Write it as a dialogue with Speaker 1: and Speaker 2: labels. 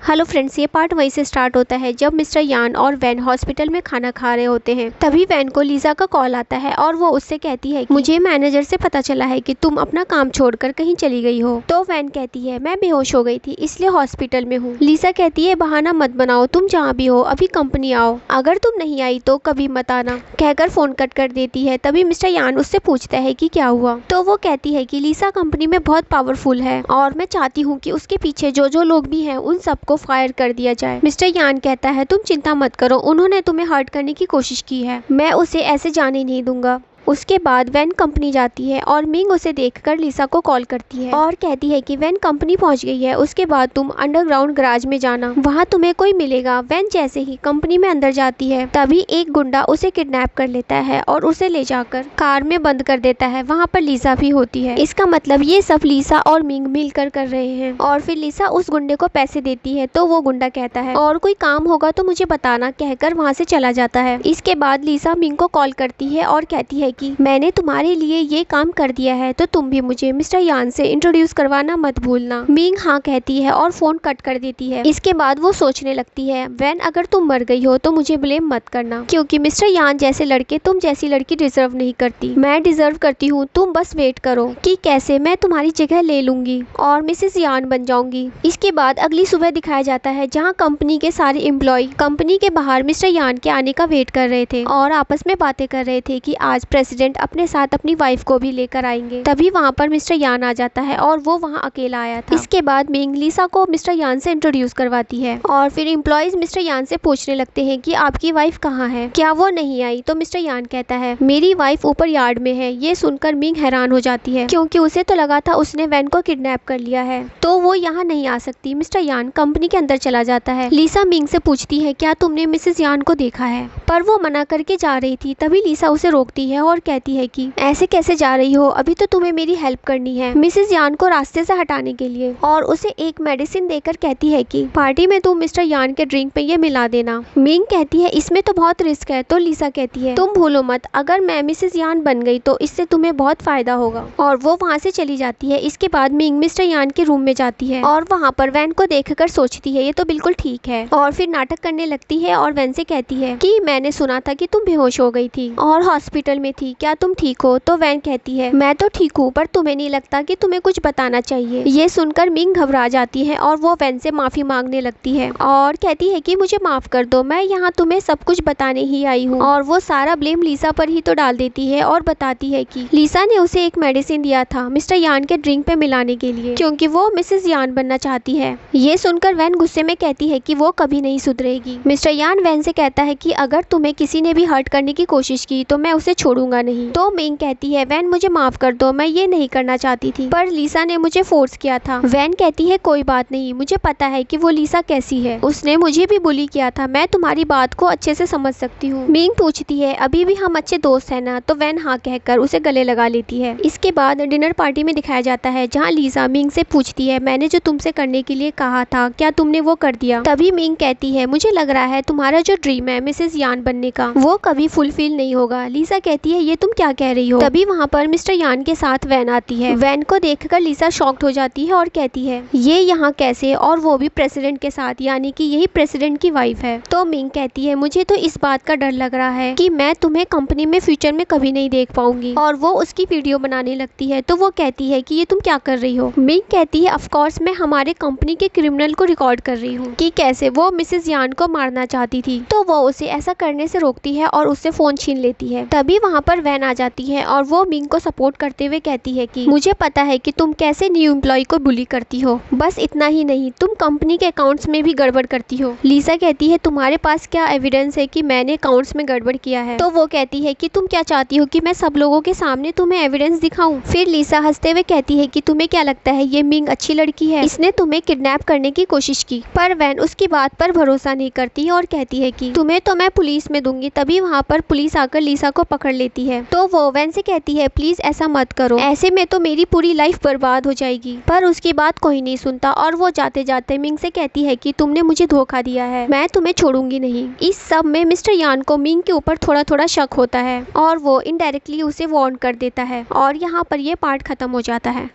Speaker 1: Hello friends, ये part वहीं से स्टार्ट होता है जब मिस्टर यान और वैन हॉस्पिटल में खाना खा रहे होते हैं। तभी वैन को लीजा का कॉल आता है और वो उससे कहती है कि मुझे मैनेजर से पता चला है कि तुम अपना काम छोड़कर कहीं चली गई हो। तो वैन कहती है मैं बेहोश हो गई थी इसलिए हॉस्पिटल में हूँ। लीजा कहती है बहाना मत बनाओ, तुम जहाँ भी हो अभी कंपनी आओ, अगर तुम नहीं आई तो कभी मत आना, कहकर फोन कट कर देती है। तभी मिस्टर यान उससे पूछता है कि क्या हुआ। तो वो कहती है कि लीजा कंपनी में बहुत पावरफुल है और मैं चाहती हूँ कि उसके पीछे जो जो लोग भी हैं उन सबको फायर कर दिया जाए। मिस्टर यान कहता है तुम चिंता मत करो, उन्होंने तुम्हें हर्ट करने की कोशिश की है, मैं उसे ऐसे जाने नहीं दूंगा। उसके बाद वैन कंपनी जाती है और मिंग उसे देखकर लीसा को कॉल करती है और कहती है कि वैन कंपनी पहुंच गई है, उसके बाद तुम अंडरग्राउंड गैराज में जाना, वहां तुम्हें कोई मिलेगा। वैन जैसे ही कंपनी में अंदर जाती है तभी एक गुंडा उसे किडनैप कर लेता है और उसे ले जाकर कार में बंद कर देता है। वहाँ पर लीसा भी होती है। इसका मतलब ये सब लीसा और मिंग मिलकर कर रहे हैं। और फिर लीसा उस गुंडे को पैसे देती है तो वो गुंडा कहता है और कोई काम होगा तो मुझे बताना, कहकर वहाँ से चला जाता है। इसके बाद लीसा मिंग को कॉल करती है और कहती है कि मैंने तुम्हारे लिए ये काम कर दिया है तो तुम भी मुझे मिस्टर यान से इंट्रोड्यूस करवाना मत भूलना। मिंग हाँ कहती है और फोन कट कर देती है। इसके बाद वो सोचने लगती है वैन अगर तुम मर गई हो तो मुझे ब्लेम मत करना, क्योंकि मिस्टर यान जैसे लड़के तुम जैसी लड़की डिजर्व नहीं करती, मैं डिजर्व करती हूँ। तुम बस वेट करो कि कैसे मैं तुम्हारी जगह ले लूंगी और मिसेस यान बन जाऊंगी। इसके बाद अगली सुबह दिखाया जाता है जहाँ कंपनी के सारे एम्प्लॉय कंपनी के बाहर मिस्टर यान के आने का वेट कर रहे थे और आपस में बातें कर रहे थे कि आज प्रेसिडेंट अपने साथ अपनी वाइफ को भी लेकर आएंगे। तभी वहाँ पर मिस्टर यान आ जाता है और वो वहाँ अकेला आया था। इसके बाद मिंग लीसा को मिस्टर यान से इंट्रोड्यूस करवाती है और फिर एम्प्लॉयज मिस्टर यान से पूछने लगते हैं कि आपकी वाइफ कहाँ है, क्या वो नहीं आई। तो मिस्टर यान कहता है मेरी वाइफ ऊपर यार्ड में है। ये सुनकर मिंग हैरान हो जाती है क्योंकि उसे तो लगा था उसने वैन को किडनैप कर लिया है तो वो यहाँ नहीं आ सकती। मिस्टर यान कंपनी के अंदर चला जाता है। लीसा मिंग से पूछती है क्या तुमने मिसेस यान को देखा है, पर वो मना करके जा रही थी। तभी लीसा उसे रोकती है और कहती है कि ऐसे कैसे जा रही हो, अभी तो तुम्हें मेरी हेल्प करनी है मिसेस यान को रास्ते से हटाने के लिए, और उसे एक मेडिसिन देकर कहती है कि पार्टी में तुम मिस्टर यान के ड्रिंक में ये मिला देना। मिंग कहती है इसमें तो बहुत रिस्क है। तो लीसा कहती है तुम भूलो मत, अगर मैं मिसेस यान बन गई तो इससे तुम्हें बहुत फायदा होगा, और वो वहाँ से चली जाती है। इसके बाद मिंग मिस्टर यान के रूम में जाती है और वहाँ पर वैन को देखकर सोचती है ये तो बिल्कुल ठीक है, और फिर नाटक करने लगती है और वैन से कहती है कि मैंने सुना था कि तुम बेहोश हो गई थी और हॉस्पिटल में थी, क्या तुम ठीक हो। तो वैन कहती है मैं तो ठीक हूँ, पर तुम्हें नहीं लगता कि तुम्हें कुछ बताना चाहिए। ये सुनकर मिंग घबरा जाती है और वो वैन से माफी मांगने लगती है और कहती है कि मुझे माफ कर दो, मैं यहाँ तुम्हें सब कुछ बताने ही आई हूँ। और वो सारा ब्लेम लीसा पर ही तो डाल देती है और बताती है कि लीसा ने उसे एक मेडिसिन दिया था मिस्टर यान के ड्रिंक पे मिलाने के लिए, क्योंकि वो मिसेस यान बनना चाहती है। ये सुनकर वैन गुस्से में कहती है कि वो कभी नहीं सुधरेगी। मिस्टर यान वैन से कहता है कि अगर तुम्हें किसी ने भी हर्ट करने की कोशिश की तो मैं उसे छोड़ूंगा नहीं। तो मिंग कहती है वैन मुझे माफ कर दो, मैं ये नहीं करना चाहती थी, पर लीसा ने मुझे फोर्स किया था। वैन कहती है कोई बात नहीं, मुझे पता है कि वो लीसा कैसी है, उसने मुझे भी बुली किया था, मैं तुम्हारी बात को अच्छे से समझ सकती हूँ। मिंग पूछती है अभी भी हम अच्छे दोस्त है ना। तो वैन हाँ कहकर उसे गले लगा लेती है। इसके बाद डिनर पार्टी में दिखाया जाता है जहाँ लीसा मिंग से पूछती है मैंने जो तुमसे करने के लिए कहा था क्या तुमने वो कर दिया। तभी मिंग कहती है मुझे लग रहा है तुम्हारा जो ड्रीम है मिसेस यान बनने का वो कभी फुलफिल नहीं होगा। लीसा कहती है ये तुम क्या कह रही हो। तभी वहाँ पर मिस्टर यान के साथ वैन आती है। वैन को देखकर लीसा शॉक्ड हो जाती है और कहती है ये यहाँ कैसे, और वो भी प्रेसिडेंट के साथ, यानी कि यही प्रेसिडेंट की वाइफ है। तो मिंग कहती है मुझे तो इस बात का डर लग रहा है कि मैं तुम्हें कंपनी में फ्यूचर में कभी नहीं देख पाऊंगी, और वो उसकी वीडियो बनाने लगती है। तो वो कहती है कि ये तुम क्या कर रही हो। मिंग कहती है ऑफ कोर्स मैं हमारे कंपनी के क्रिमिनल को रिकॉर्ड कर रही हूँ कि कैसे वो मिसेस यान को मारना चाहती थी। तो वो उसे ऐसा करने से रोकती है और उससे फोन छीन लेती है। तभी वहाँ पर वैन आ जाती है और वो मिंग को सपोर्ट करते हुए कहती है कि मुझे पता है कि तुम कैसे न्यू एम्प्लॉय को बुली करती हो, बस इतना ही नहीं तुम कंपनी के अकाउंट्स में भी गड़बड़ करती हो। लीसा कहती है तुम्हारे पास क्या एविडेंस है कि मैंने अकाउंट्स में गड़बड़ किया है। तो वो कहती है कि तुम क्या चाहती हो कि मैं सब लोगों के सामने तुम्हें एविडेंस दिखाऊं। फिर लीसा हंसते हुए कहती है कि तुम्हें क्या लगता है ये मिंग अच्छी लड़की है, इसने तुम्हें किडनैप करने की कोशिश की। पर वैन उसकी बात पर भरोसा नहीं करती और कहती है कि तुम्हें तो मैं पुलिस में दूंगी। तभी वहाँ पर पुलिस आकर लीसा को पकड़ लेती है। तो वो वैन से कहती है प्लीज ऐसा मत करो, ऐसे में तो मेरी पूरी लाइफ बर्बाद हो जाएगी। पर उसकी बात कोई नहीं सुनता और वो जाते जाते मिंग से कहती है कि तुमने मुझे धोखा दिया है, मैं तुम्हें छोड़ूंगी नहीं। इस सब में मिस्टर यान को मिंग के ऊपर थोड़ा थोड़ा शक होता है और वो इनडायरेक्टली उसे वार्न कर देता है और यहाँ पर ये पार्ट खत्म हो जाता है।